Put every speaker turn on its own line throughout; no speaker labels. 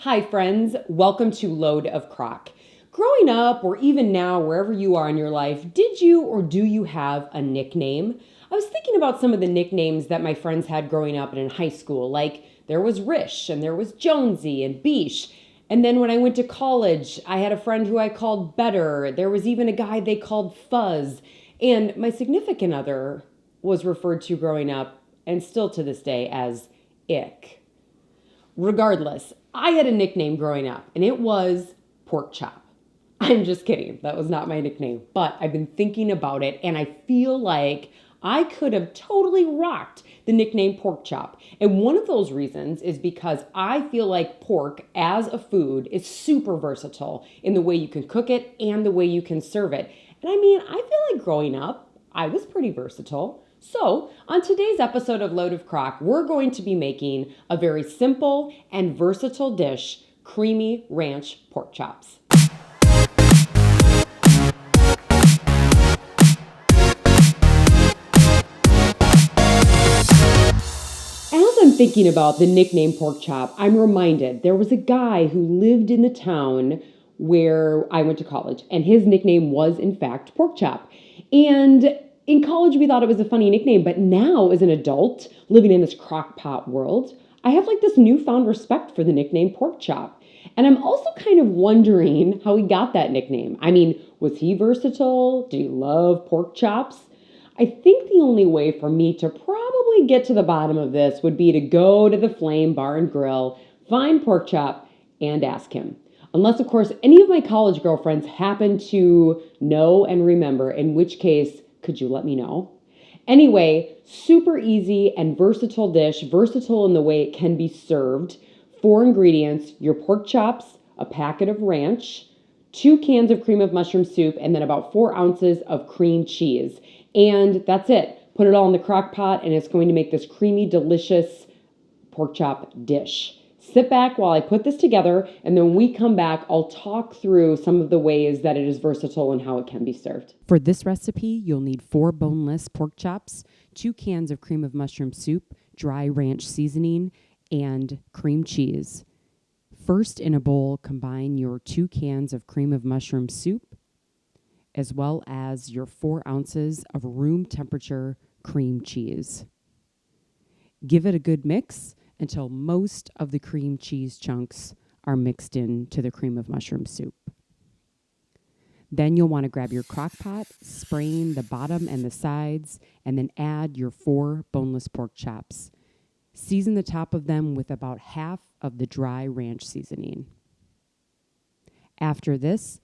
Hi friends, welcome to Load of Crock. Growing up, or even now, wherever you are in your life, did you or do you have a nickname? I was thinking about some of the nicknames that my friends had growing up and in high school, like there was Rish, and there was Jonesy, and Beesh. And then when I went to college, I had a friend who I called Better. There was even a guy they called Fuzz. And my significant other was referred to growing up, and still to this day, as Ick. Regardless, I had a nickname growing up, and it was Pork Chop. I'm just kidding. That was not my nickname, but I've been thinking about it, and I feel like I could have totally rocked the nickname Pork Chop. And one of those reasons is because I feel like pork as a food is super versatile in the way you can cook it and the way you can serve it. And I mean, I feel like growing up, I was pretty versatile. So, on today's episode of Load of Crock, we're going to be making a very simple and versatile dish, creamy ranch pork chops. As I'm thinking about the nickname pork chop, I'm reminded there was a guy who lived in the town where I went to college, and his nickname was, in fact, pork chop. And in college, we thought it was a funny nickname, but now, as an adult living in this crockpot world, I have like this newfound respect for the nickname pork chop. And I'm also kind of wondering how he got that nickname. I mean, was he versatile? Did he love pork chops? I think the only way for me to probably get to the bottom of this would be to go to the Flame Bar and Grill, find Pork Chop, and ask him. Unless, of course, any of my college girlfriends happen to know and remember, in which case, could you let me know? Anyway, super easy and versatile dish, versatile in the way it can be served. 4 ingredients, your pork chops, a packet of ranch, 2 cans of cream of mushroom soup, and then about 4 ounces of cream cheese. And that's it. Put it all in the crock pot, and it's going to make this creamy, delicious pork chop dish. Sit back while I put this together, and then when we come back, I'll talk through some of the ways that it is versatile and how it can be served.
For this recipe, you'll need 4 boneless pork chops, 2 cans of cream of mushroom soup, dry ranch seasoning, and cream cheese. First, in a bowl, combine your 2 cans of cream of mushroom soup, as well as your 4 ounces of room temperature cream cheese. Give it a good mix until most of the cream cheese chunks are mixed into the cream of mushroom soup. Then you'll want to grab your crock pot, sprain the bottom and the sides, and then add your 4 boneless pork chops. Season the top of them with about half of the dry ranch seasoning. After this,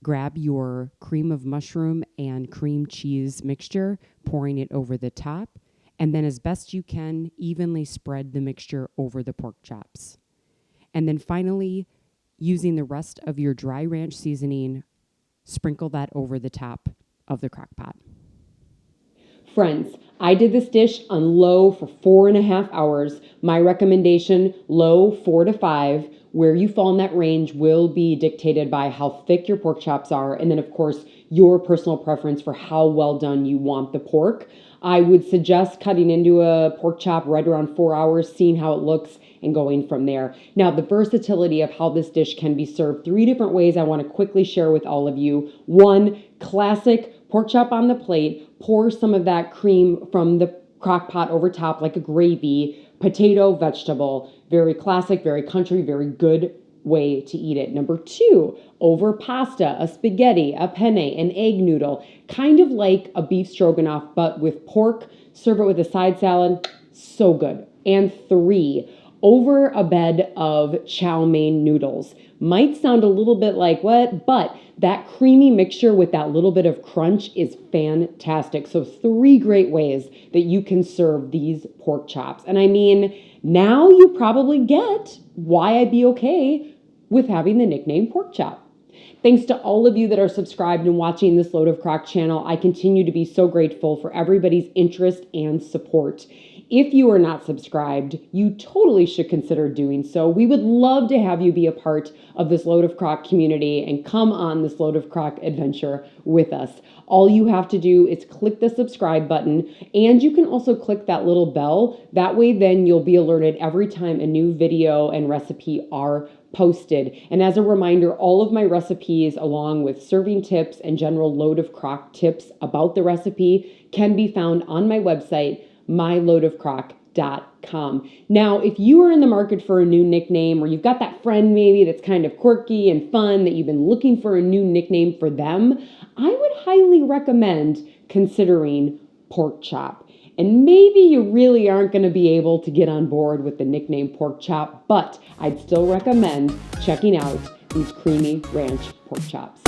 grab your cream of mushroom and cream cheese mixture, pouring it over the top, and then as best you can, evenly spread the mixture over the pork chops. And then finally, using the rest of your dry ranch seasoning, sprinkle that over the top of the crock pot.
Friends, I did this dish on low for 4.5 hours. My recommendation, low 4 to 5. Where you fall in that range will be dictated by how thick your pork chops are, and then, of course, your personal preference for how well done you want the pork. I would suggest cutting into a pork chop right around 4 hours, seeing how it looks, and going from there. Now, the versatility of how this dish can be served, 3 different ways I want to quickly share with all of you. 1, classic pork chop on the plate. Pour some of that cream from the crock pot over top like a gravy. Potato, vegetable, very classic, very country, very good way to eat it. Number 2, over pasta, a spaghetti, a penne, an egg noodle, kind of like a beef stroganoff, but with pork. Serve it with a side salad. So good. And 3, over a bed of chow mein noodles. Might sound a little bit like what, but that creamy mixture with that little bit of crunch is fantastic. So 3 great ways that you can serve these pork chops. And I mean, now you probably get why I'd be okay with having the nickname pork chop. Thanks to all of you that are subscribed and watching this Load of Crock channel. I continue to be so grateful for everybody's interest and support. If you are not subscribed, you totally should consider doing so. We would love to have you be a part of this Load of Crock community and come on this Load of Crock adventure with us. All you have to do is click the subscribe button, and you can also click that little bell. That way then you'll be alerted every time a new video and recipe are posted. And as a reminder, all of my recipes, along with serving tips and general Load of Crock tips about the recipe, can be found on my website, myloadofcrock.com. Now, if you are in the market for a new nickname, or you've got that friend maybe that's kind of quirky and fun that you've been looking for a new nickname for them, I would highly recommend considering Pork Chop. And maybe you really aren't going to be able to get on board with the nickname Pork Chop, but I'd still recommend checking out these creamy ranch pork chops.